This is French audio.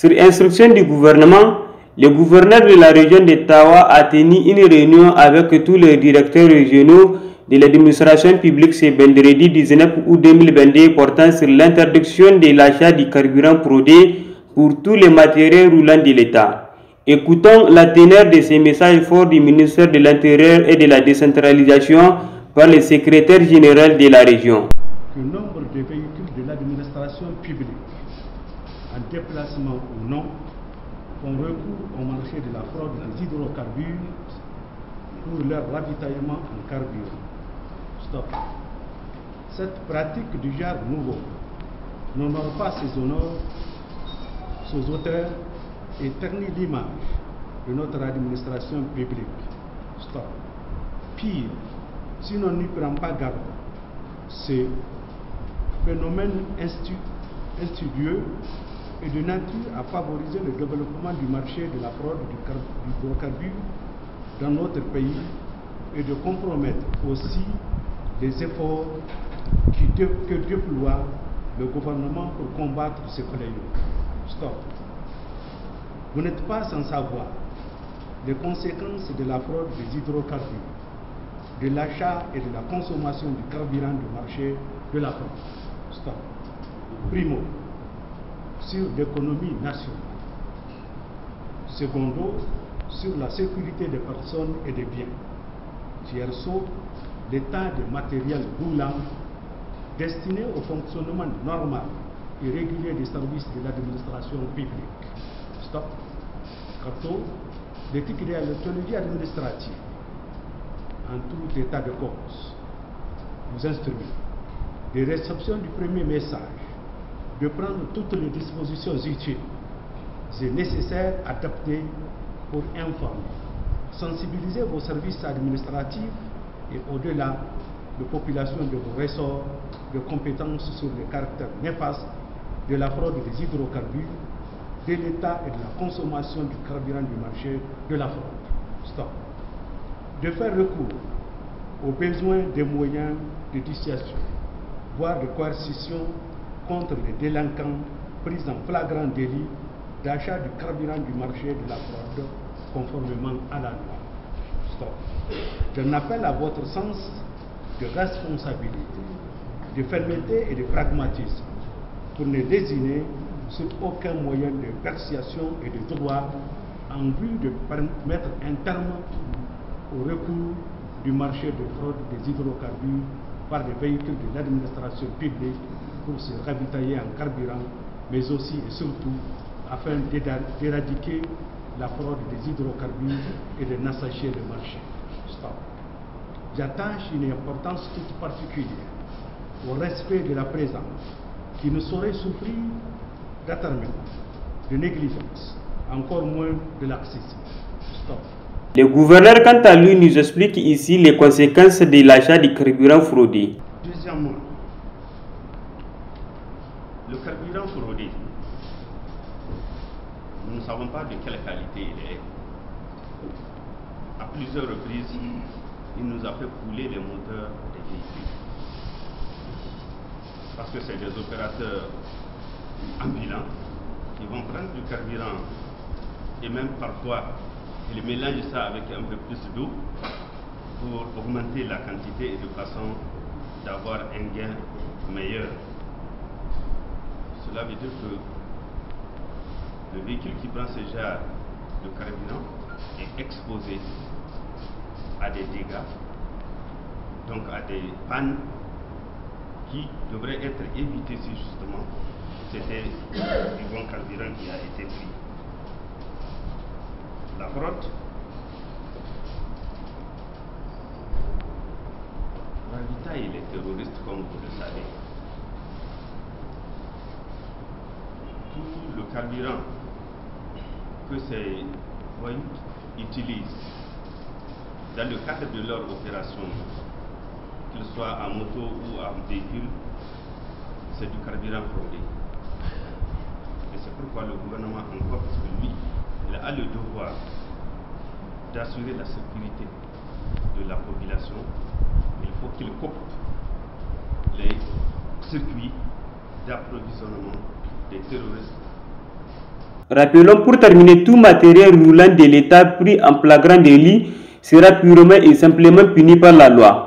Sur instruction du gouvernement, le gouverneur de la région de Tawa a tenu une réunion avec tous les directeurs régionaux de l'administration publique ce vendredi 19 août 2022 portant sur l'interdiction de l'achat du carburant fraudé pour tous les matériels roulants de l'État. Écoutons la teneur de ces messages forts du ministère de l'Intérieur et de la décentralisation par le secrétaire général de la région. Le nombre de véhicules de l'administration publique, en déplacement ou non, font recours au marché de la fraude des hydrocarbures pour leur ravitaillement en carburant. Stop. Cette pratique du genre nouveau n'honore pas ses auteurs et ternit l'image de notre administration publique. Stop. Pire, si l'on n'y prend pas garde, ce phénomène insidieux est de nature à favoriser le développement du marché de la fraude du hydrocarbure dans notre pays et de compromettre aussi les efforts que déploie le gouvernement pour combattre ce fléau. Stop. Vous n'êtes pas sans savoir les conséquences de la fraude des hydrocarbures, de l'achat et de la consommation du carburant du marché de la fraude. Stop. Primo, sur l'économie nationale. Secondo, sur la sécurité des personnes et des biens. Tierso, l'état de matériel roulant destiné au fonctionnement normal et régulier des services de l'administration publique. Stop. Quarto, l'éthique et la déontologie administrative. En tout état de cause, vous instruire des réceptions du premier message, de prendre toutes les dispositions utiles et nécessaires adaptées pour informer, sensibiliser vos services administratifs et au-delà de populations de vos ressorts de compétences sur le caractère néfaste de la fraude des hydrocarbures, de l'état et de la consommation du carburant du marché de la fraude. Stop. De faire recours aux besoins des moyens de dissuasion, voire de coercition contre les délinquants pris en flagrant délit d'achat du carburant du marché de la fraude conformément à la loi. Stop. J'en appelle à votre sens de responsabilité, de fermeté et de pragmatisme pour ne désigner sur aucun moyen de persuasion et de droit en vue de mettre un terme au recours du marché de fraude des hydrocarbures par des véhicules de l'administration publique pour se ravitailler en carburant, mais aussi et surtout afin d'éradiquer la fraude des hydrocarbures et de n'assacher le marché. Stop. J'attache une importance toute particulière au respect de la présence qui ne saurait souffrir d'atternement, de négligence, encore moins de laxisme. Stop. Le gouverneur, quant à lui, nous explique ici les conséquences de l'achat du carburant fraudé. Deuxièmement, le carburant fraudé, nous ne savons pas de quelle qualité il est. À plusieurs reprises, il nous a fait couler les moteurs des véhicules. Parce que c'est des opérateurs ambulants qui vont prendre du carburant et même parfois ils mélangent ça avec un peu plus d'eau pour augmenter la quantité et de façon d'avoir un gain meilleur. Cela veut dire que le véhicule qui prend ce genre de carburant est exposé à des dégâts, donc à des pannes qui devraient être évitées si justement c'était du bon carburant qui a été pris. La fraude ravitaille les terroristes comme vous le savez. Tout le carburant que ces voyous utilisent dans le cadre de leur opération, qu'ils soient en moto ou en véhicule, c'est du carburant fraudé. Et c'est pourquoi le gouvernement, encore parce que lui, il a le devoir d'assurer la sécurité de la population, il faut qu'il coupe les circuits d'approvisionnement des terroristes Rappelons pour terminer, tout matériel roulant de l'État pris en flagrant délit sera purement et simplement puni par la loi.